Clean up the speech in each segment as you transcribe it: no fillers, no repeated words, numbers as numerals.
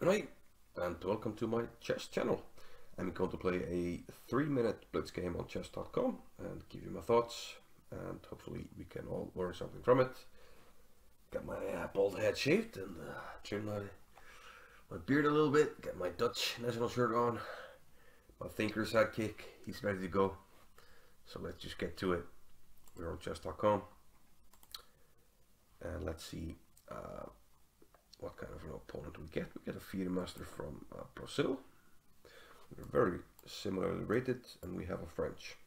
Good night and welcome to my chess channel. I'm going to play a 3-minute Blitz game on chess.com and give you my thoughts, and hopefully we can all learn something from it. Got my bald head shaved and trimmed my beard a little bit, got my Dutch national shirt on, my thinker sidekick, he's ready to go. So let's just get to it. We're on chess.com and let's see what kind of an opponent we get. We get a Fiat Master from Brazil. We're very similarly rated, and we have a French.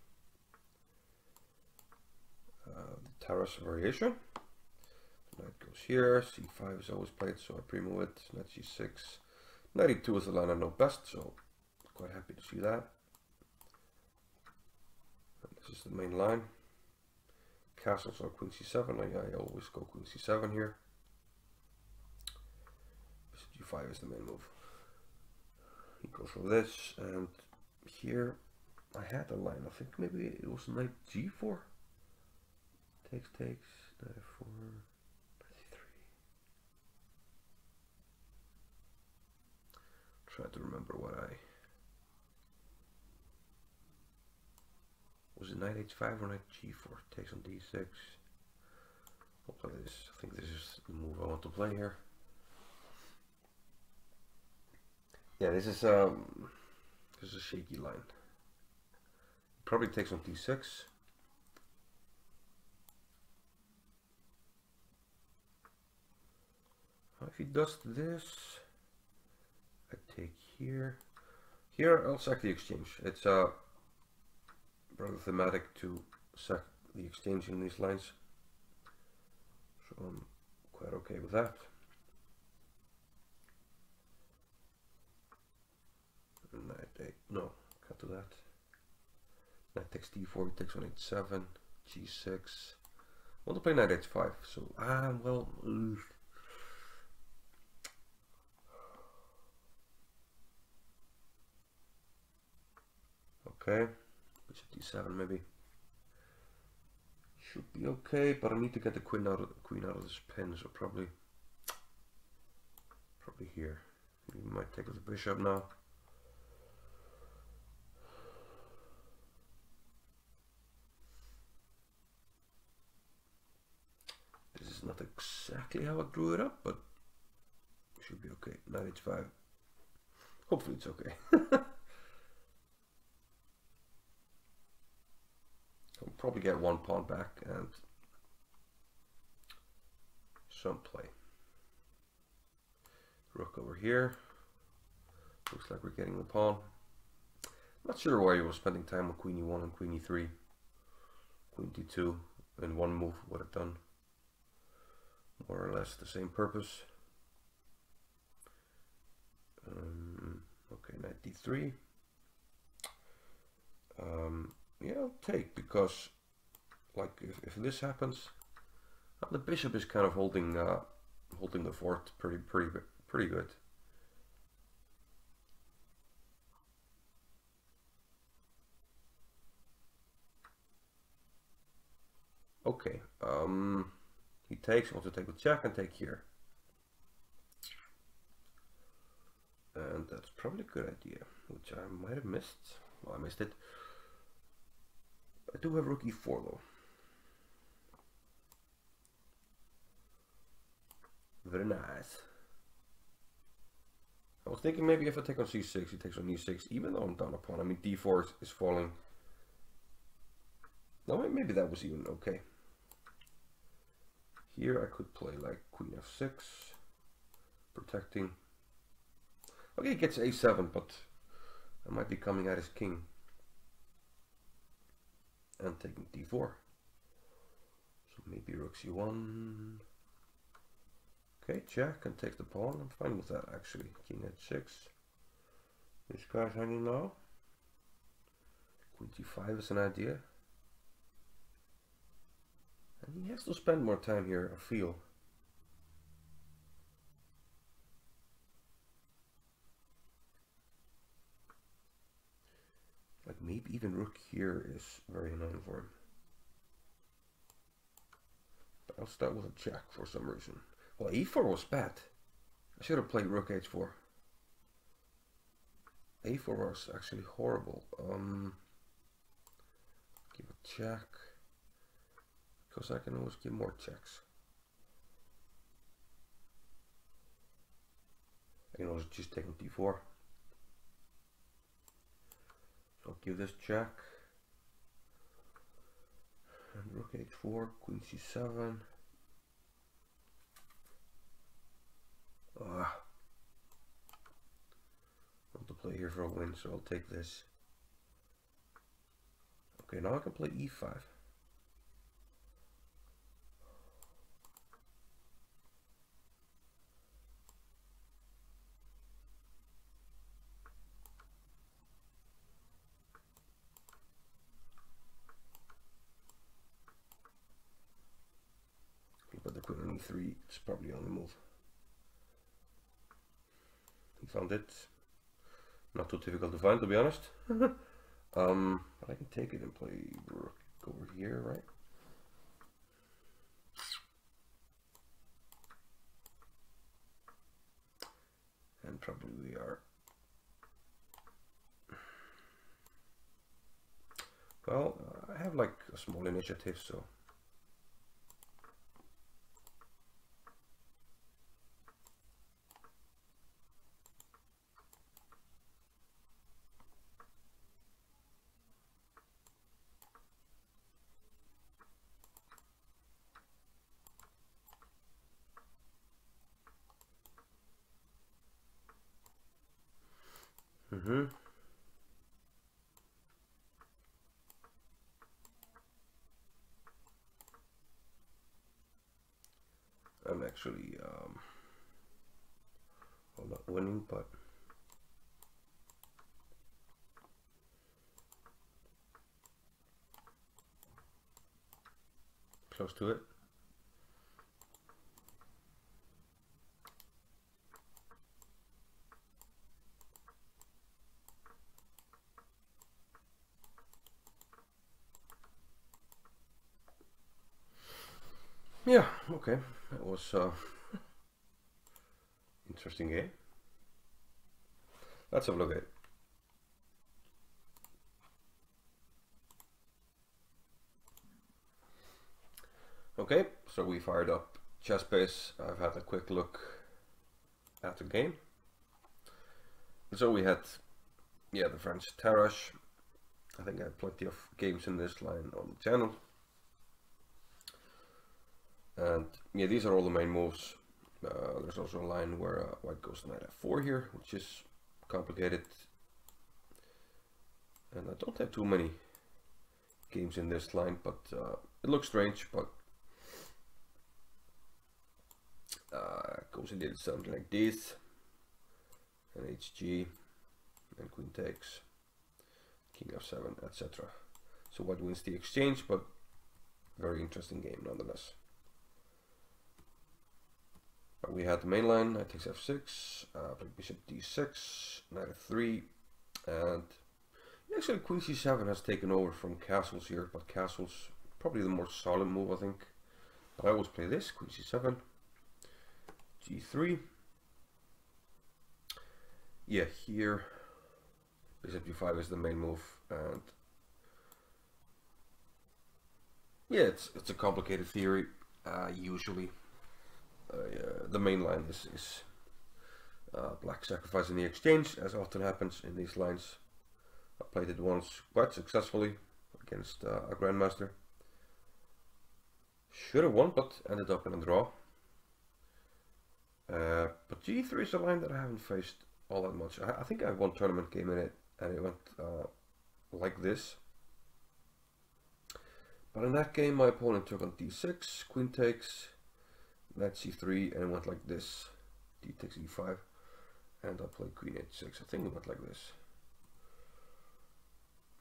The Tarrasch variation. Knight goes here, c5 is always played, so I primo it. Knight g6. Knight e2 is the line I know best, so quite happy to see that. And this is the main line. Castles are queen c7. I always go queen c7 here. G5 is the main move. He goes for this, and here I had a line. I think maybe it was knight g4. Takes, knight f4, knight c3. Try to remember what I was it. Knight h5 or knight g4? Takes on d6. I'll play this. I think this is the move I want to play here. Yeah, this is a shaky line. Probably takes on d6. If he does this, I take here. Here I'll sack the exchange. It's rather thematic to sack the exchange in these lines, so I'm quite okay with that. Knight 8, no, can't do that. Knight takes d4, he takes on h7, g6. I want to play knight h5, so well. Okay, bishop d7 maybe. Should be okay, but I need to get the queen out of this pin, so probably here. We might take with the bishop now. Not exactly how I drew it up, but it should be okay. Knight h5. Hopefully it's okay. I'll probably get one pawn back and some play. Rook over here. Looks like we're getting the pawn. Not sure why he was spending time on queen e1 and queen e3. Queen d2 in one move would have done more or less the same purpose. Okay, knight d3. Yeah, I'll take, because like if this happens, the bishop is kind of holding the fort pretty good. Okay. He takes, also take with check and take here. And that's probably a good idea, which I might have missed. Well, I missed it. I do have rook e4 though. Very nice. I was thinking maybe if I take on c6, he takes on e6, even though I'm down a pawn. I mean, d4 is falling. No, maybe that was even okay. Here I could play like queen f6, protecting. Okay, he gets a7, but I might be coming at his king and taking d4. So maybe rook c1. Okay, check and takes the pawn. I'm fine with that actually. King h6. This guy's hanging now. Queen g5 is an idea. And he has to spend more time here, I feel. Like maybe even rook here is very annoying for him. But I'll start with a check for some reason. Well, e4 was bad. I should have played rook h4. a4 was actually horrible. Give a check, because I can always give more checks. I can always just take on d4. So I'll give this check. And rook h4, queen c7. Want to play here for a win, so I'll take this. Okay, now I can play e5. But the queen on e3 is probably on the move. He found it. Not too difficult to find, to be honest. But I can take it and play rook over here, right? And probably we are. Well, I have like a small initiative, so. I'm actually well, not winning, but close to it. Yeah, okay, that was interesting game. Let's have a look at it. Okay, so we fired up ChessBase. I've had a quick look at the game. So we had, yeah, the French Tarrasch. I think I have plenty of games in this line on the channel. And yeah, these are all the main moves. There's also a line where white goes knight f4 here, which is complicated. And I don't have too many games in this line, but it looks strange. But goes in something like this, and hg, and queen takes, king f7, etc. So white wins the exchange, but very interesting game nonetheless. We had the main line, knight takes f6, played bishop d6, knight f3, and actually queen c7 has taken over from castles here, but castles probably the more solid move, I think. But I always play this, queen c7, g3. Yeah, here bishop d5 is the main move, and yeah, it's a complicated theory. Usually the main line is black sacrificing the exchange, as often happens in these lines. I played it once quite successfully against a grandmaster. Should have won, but ended up in a draw. But g3 is a line that I haven't faced all that much. I think I have one tournament game in it, and it went like this. But in that game, my opponent took on d6, queen takes, knight c3, and it went like this. D takes e5, and I played queen h6. I think it went like this.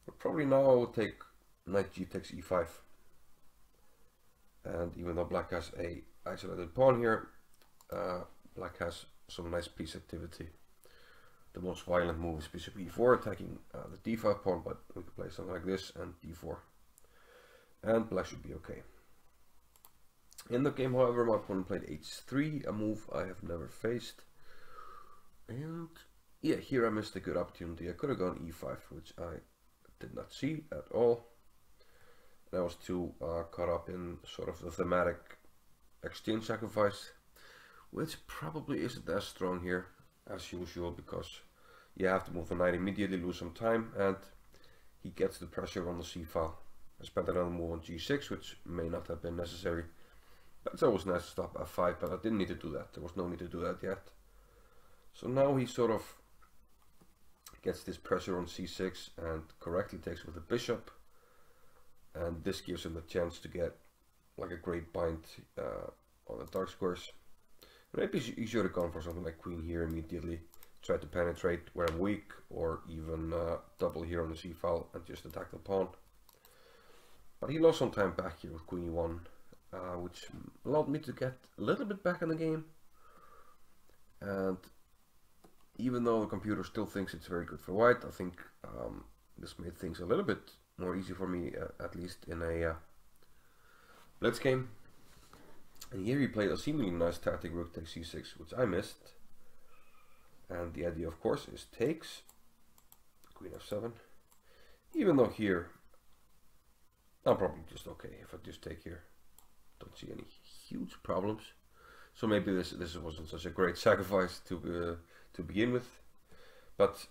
But probably now I will take knight g takes e5. And even though black has a isolated pawn here, black has some nice piece activity. The most violent move is bishop e4, attacking the d5 pawn, but we can play something like this and d4. And black should be okay. In the game, however, my opponent played h3, a move I have never faced. And Yeah, here I missed a good opportunity. I could have gone e5, which I did not see at all. And I was too caught up in sort of the thematic exchange sacrifice, which probably isn't as strong here as usual, because you have to move the knight immediately, lose some time, and he gets the pressure on the c file. I spent another move on g6, which may not have been necessary. But it's always nice to stop f5, but I didn't need to do that. There was no need to do that yet. So now he sort of gets this pressure on c6 and correctly takes with the bishop, and this gives him the chance to get like a great bind on the dark squares. Maybe he should have gone for something like queen here immediately, try to penetrate where I'm weak, or even double here on the c file and just attack the pawn. But he lost some time back here with queen e1, which allowed me to get a little bit back in the game. And even though the computer still thinks it's very good for white, I think this made things a little bit more easy for me, at least in a Blitz game. And here he played a seemingly nice tactic, rook takes c6, which I missed. And the idea, of course, is takes, queen f7. Even though here, I'm probably just okay if I just take here. Don't see any huge problems. So maybe this wasn't such a great sacrifice to begin with. But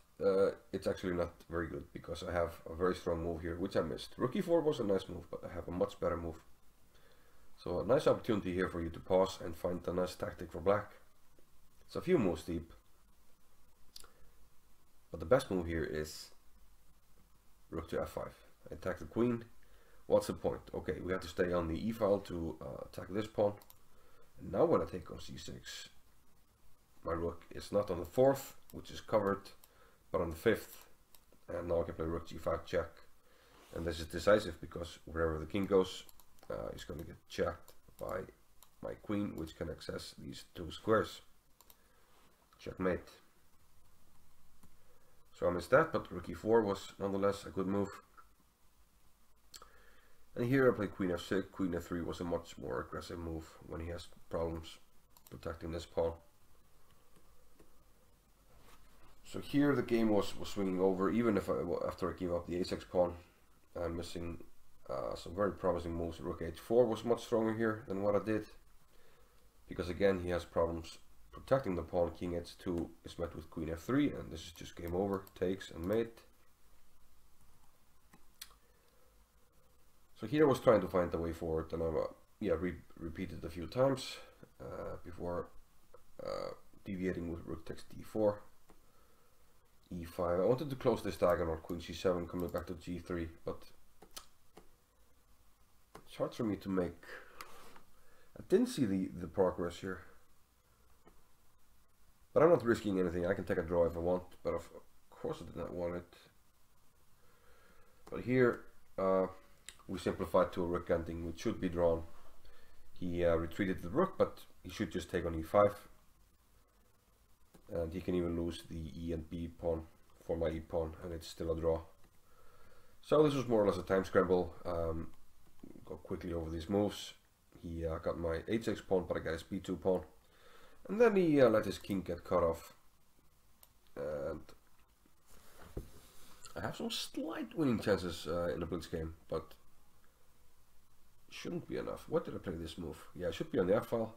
it's actually not very good, because I have a very strong move here, which I missed. Rook e4 was a nice move, but I have a much better move. So a nice opportunity here for you to pause and find a nice tactic for black. It's a few moves deep. But the best move here is rook to f5. I attack the queen. What's the point? Okay, we have to stay on the e file to attack this pawn. And now when I take on c6, my rook is not on the 4th, which is covered, but on the 5th. And now I can play rook g5 check. And this is decisive, because wherever the king goes, he's going to get checked by my queen, which can access these two squares. Checkmate. So I missed that, but rook e4 was nonetheless a good move. And here I played queen f6, queen f3 was a much more aggressive move when he has problems protecting this pawn. So here the game was swinging over, even if after I gave up the a6 pawn, I'm missing some very promising moves. Rook h4 was much stronger here than what I did, because again he has problems protecting the pawn. King h2 is met with queen f3, and this is just game over, takes and mate. So here I was trying to find the way forward, and I repeated a few times before deviating with rook takes d4, e5. I wanted to close this diagonal, queen c7, coming back to g3, but it's hard for me to make. I didn't see the progress here, but I'm not risking anything. I can take a draw if I want, but of course I did not want it. But here we simplified to a rook ending, which should be drawn. He retreated the rook, but he should just take on e5, and he can even lose the e and b pawn for my e pawn, and it's still a draw. So this was more or less a time scramble. Go quickly over these moves. He got my h6 pawn, but I got his b2 pawn, and then he let his king get cut off, and I have some slight winning chances in the Blitz game, but shouldn't be enough. What did I play this move? Yeah, I should be on the f file,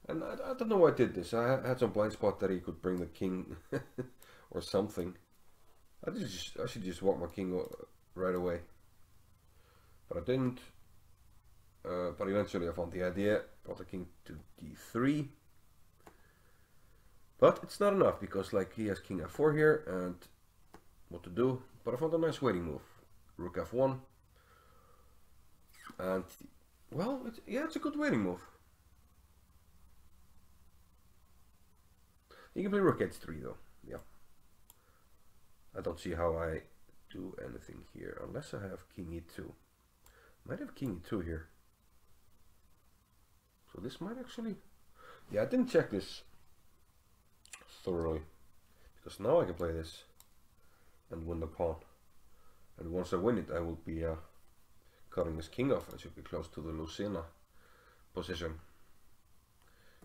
and I don't know why I did this. I had some blind spot that he could bring the king or something. I should just walk my king right away, but I didn't. But eventually I found the idea, brought the king to d3. But it's not enough, because like he has king f4 here, and what to do? But I found a nice waiting move, rook f1, and well, it's a good waiting move. You can play rook h3 though. Yeah, I don't see how I do anything here unless I have king e2. Might have king e2 here. So this might actually, yeah, I didn't check this thoroughly, because now I can play this and win the pawn. And once I win it, I will be cutting this king off. I should be close to the Lucena position.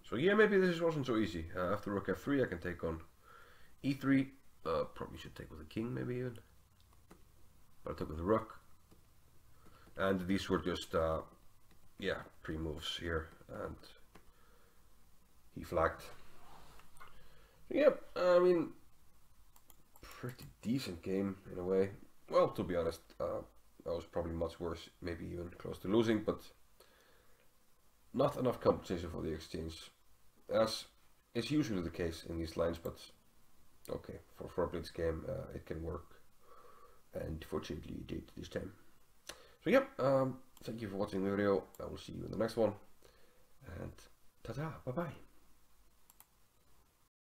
So yeah, maybe this wasn't so easy. After rook f3, I can take on e3, Probably should take with the king, maybe even. But I took with the rook. And these were just, yeah, pre-moves here. And he flagged. Yeah, I mean, pretty decent game in a way. Well, to be honest, I was probably much worse, maybe even close to losing, but not enough compensation for the exchange, as is usually the case in these lines, but okay, for a Blitz game it can work, and fortunately it did this time. So yeah, thank you for watching the video. I will see you in the next one, and ta-ta, bye-bye.